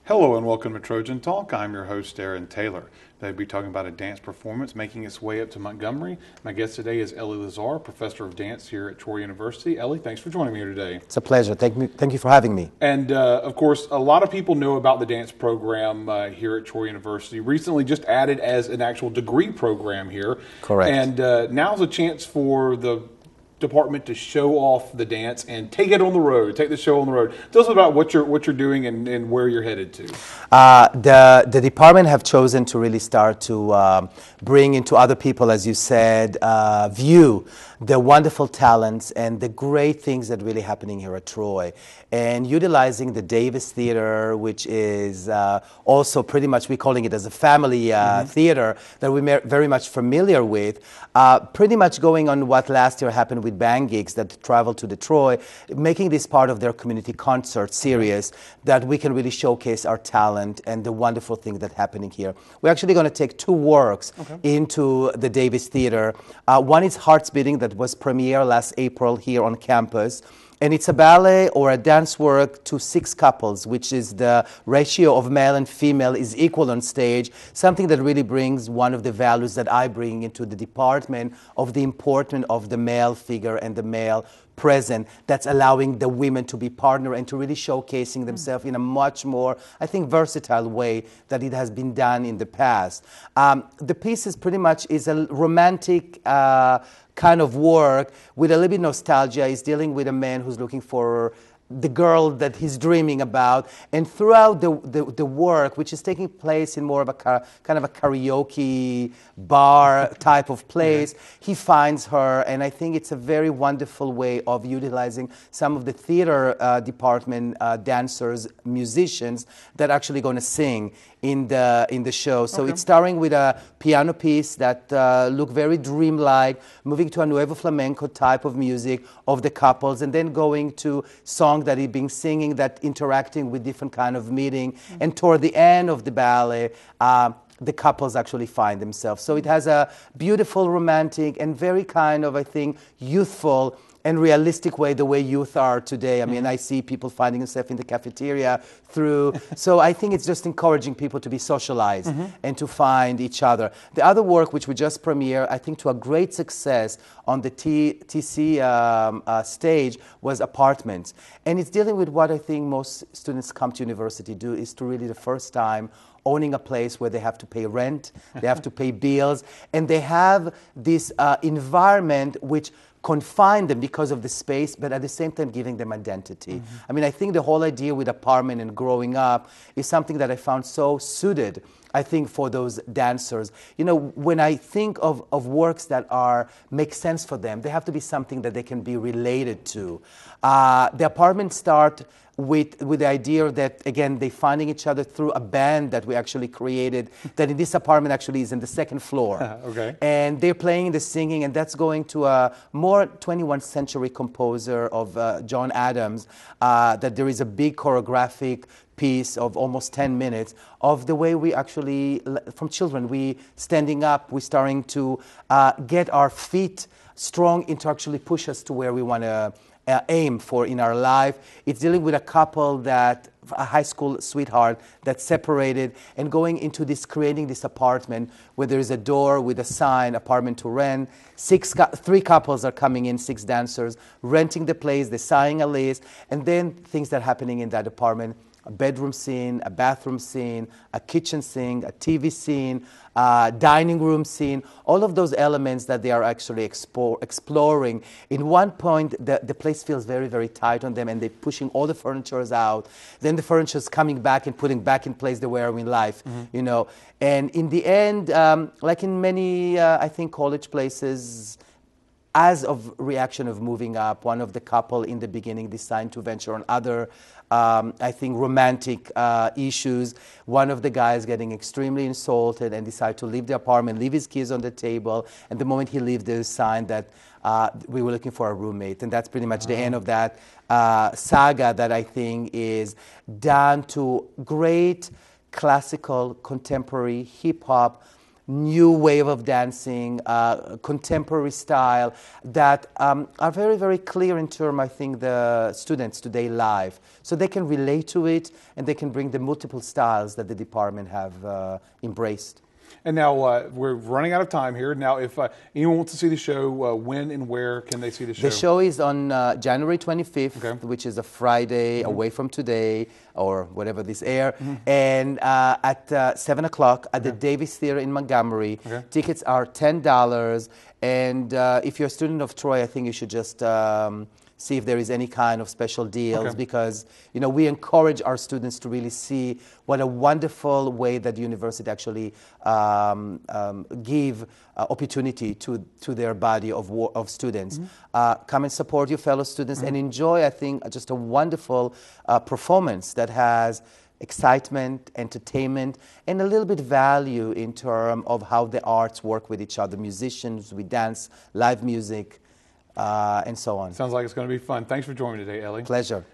Hello and welcome to Trojan Talk. I'm your host, Aaron Taylor. Today we'll be talking about a dance performance making its way up to Montgomery. My guest today is Elie Lazar, professor of dance here at Troy University. Elie, thanks for joining me here today. It's a pleasure. Thank you for having me. And of course, a lot of people know about the dance program here at Troy University. Recently just added as an actual degree program here. Correct. And now's a chance for the department to show off the dance and take it on the road, take the show on the road. Tell us about what you're doing and where you're headed to. The department have chosen to really start to bring into other people, as you said, view the wonderful talents and the great things that are really happening here at Troy. And utilizing the Davis Theater, which is also pretty much, we're calling it as a family theater that we're very much familiar with, pretty much going on what last year happened with band gigs that traveled to Detroit, making this part of their community concert series that we can really showcase our talent and the wonderful things that are happening here. We're actually going to take two works into the Davis Theater. One is Hearts Beating that was premiered last April here on campus. And it's a ballet or a dance work to 6 couples, which is the ratio of male and female is equal on stage, something that really brings one of the values that I bring into the department of the importance of the male figure and the male present that's allowing the women to be partner and to really showcasing themselves in a much more, I think, versatile way that it has been done in the past. The piece is pretty much is a romantic kind of work with a little bit nostalgia. He's dealing with a man who's looking for the girl that he's dreaming about, and throughout the work, which is taking place in more of a kind of a karaoke bar type of place, he finds her, and I think it's a very wonderful way of utilizing some of the theater department dancers, musicians that are actually going to sing in the show. So it's starting with a piano piece that look very dreamlike, moving to a nuevo flamenco type of music of the couples, and then going to songs that he's been singing that interacting with different kind of meeting. And toward the end of the ballet, the couples actually find themselves. So it has a beautiful, romantic, and very kind of, I think, youthful and realistic way, the way youth are today. I mean, I see people finding themselves in the cafeteria through. So I think it's just encouraging people to be socialized and to find each other. The other work, which we just premiered, I think to a great success on the TC stage, was Apartments. And it's dealing with what I think most students come to university do, is to really the first time owning a place where they have to pay rent, they have to pay bills, and they have this environment which confine them because of the space, but at the same time giving them identity. I mean, I think the whole idea with apartment and growing up is something that I found so suited, I think, for those dancers. You know, when I think of works that make sense for them, they have to be something that they can be related to. The apartment start with the idea that, again, they're finding each other through a band that we actually created, that in this apartment actually is in the second floor. And they're playing the singing, and that's going to a more 21st century composer of John Adams, that there is a big choreographic piece of almost 10 minutes of the way we actually, from children, we standing up, we're starting to get our feet strong and to actually push us to where we want to aim for in our life. It's dealing with a couple that, a high school sweetheart that separated and going into this, creating this apartment where there is a door with a sign, apartment to rent. 3 couples are coming in, 6 dancers, renting the place, they're signing a lease, and then things that are happening in that apartment. A bedroom scene, a bathroom scene, a kitchen scene, a TV scene, dining room scene, all of those elements that they are actually exploring. In one point, the place feels very, very tight on them, and they're pushing all the furniture out. Then the furniture is coming back and putting back in place the way in life, you know. And in the end, like in many, I think, college places, as of reaction of moving up, one of the couple in the beginning decided to venture on other, I think, romantic issues. One of the guys getting extremely insulted and decided to leave the apartment, leave his keys on the table. And the moment he leaves, there's a sign that we were looking for a roommate. And that's pretty much the end of that saga that I think is done to great classical, contemporary, hip-hop, new wave of dancing, contemporary style that are very, very clear in terms, I think, the students today live. So they can relate to it and they can bring the multiple styles that the department have embraced. And now we're running out of time here. Now, if anyone wants to see the show, when and where can they see the show? The show is on January 25th, Okay. which is a Friday away from today, or whatever this air, and at 7 o'clock at the Davis Theater in Montgomery. Okay. Tickets are $10, and if you're a student of Troy, I think you should just see if there is any kind of special deals, because we encourage our students to really see what a wonderful way that the university actually give opportunity to their body of students. Come and support your fellow students and enjoy, I think, just a wonderful performance that has excitement, entertainment, and a little bit value in terms of how the arts work with each other, musicians, we dance, live music, and so on. Sounds like it's going to be fun. Thanks for joining me today, Elie. Pleasure.